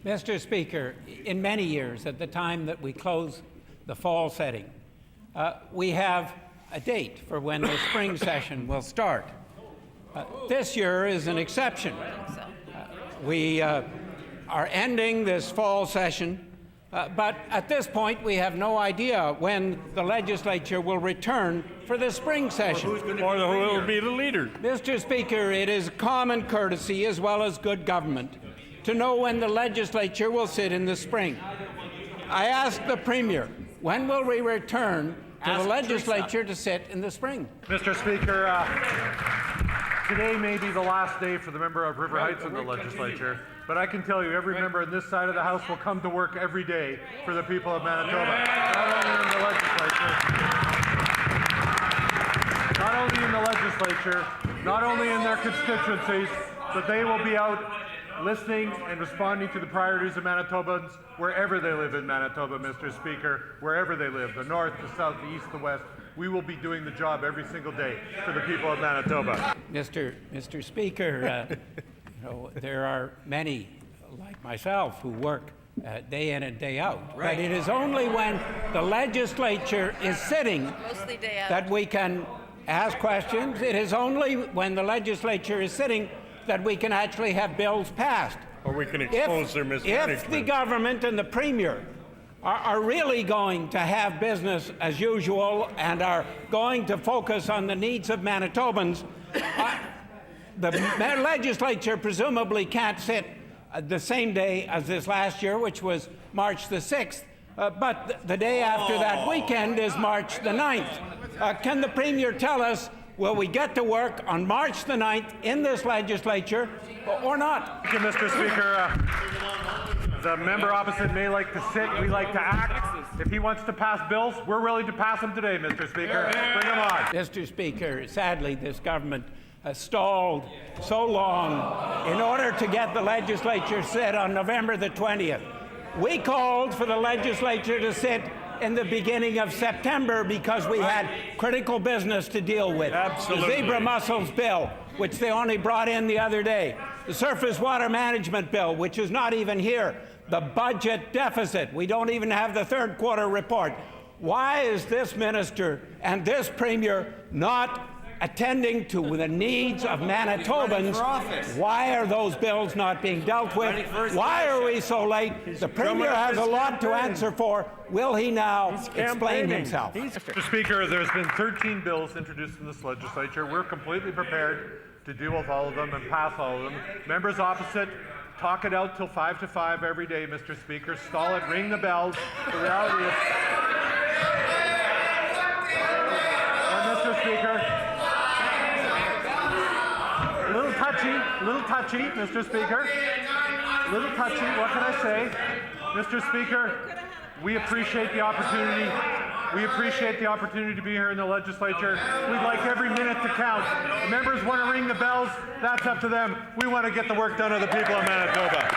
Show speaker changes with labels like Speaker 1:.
Speaker 1: Mr. Speaker, in many years, at the time that we close the fall sitting, we have a date for when the spring session will start. This year is an exception. We are ending this fall session, but at this point we have no idea when the legislature will return for the spring session.
Speaker 2: Or who will be the leader.
Speaker 1: Mr. Speaker, it is common courtesy as well as good government to know when the legislature will sit in the spring. I ask the Premier, when will we return to the legislature to sit in the spring?
Speaker 3: Mr. Speaker, today may be the last day for the member of River Heights in the legislature, but I can tell you every member on this side of the House will come to work every day for the people of Manitoba. Not only in their constituencies, but they will be out listening and responding to the priorities of Manitobans wherever they live in Manitoba, Mr. Speaker, wherever they live, the north, the south, the east, the west. We will be doing the job every single day for the people of Manitoba.
Speaker 1: Mr. Speaker, there are many like myself who work day in and day out. Right. But it is only when the legislature is sitting that we can ask questions. It is only when the legislature is sitting that we can actually have bills passed.
Speaker 2: Or we can expose their mismanagement.
Speaker 1: If the government and the Premier are really going to have business as usual and are going to focus on the needs of Manitobans, the legislature presumably can't sit the same day as this last year, which was March the 6th, but the day after that weekend is March the 9th. Can the Premier tell us, will we get to work on March the 9th in this legislature or not?
Speaker 3: Thank you, Mr. Speaker. The member opposite may like to sit, we like to act. If he wants to pass bills, we're willing to pass them today, Mr. Speaker. Bring them on.
Speaker 1: Mr. Speaker, sadly, this government has stalled so long in order to get the legislature sit on November the 20th. We called for the legislature to sit in the beginning of September because we had critical business to deal with.
Speaker 2: Absolutely.
Speaker 1: The zebra mussels bill, which they only brought in the other day. The surface water management bill, which is not even here. The budget deficit. We don't even have the third quarter report. Why is this minister and this Premier not attending to the needs of Manitobans? Why are those bills not being dealt with? Why are we so late? The Premier has a lot to answer for. Will he now explain himself?
Speaker 3: Mr. Speaker, there's been 13 bills introduced in this legislature. We're completely prepared to deal with all of them and pass all of them. Members opposite, talk it out till 5 to 5 every day, Mr. Speaker. Stall it, ring the bells. The reality is, Mr. Speaker, little touchy, Mr. Speaker. Little touchy, what can I say? Mr. Speaker, we appreciate the opportunity. We appreciate the opportunity to be here in the legislature. We'd like every minute to count. The members want to ring the bells, that's up to them. We want to get the work done of the people of Manitoba.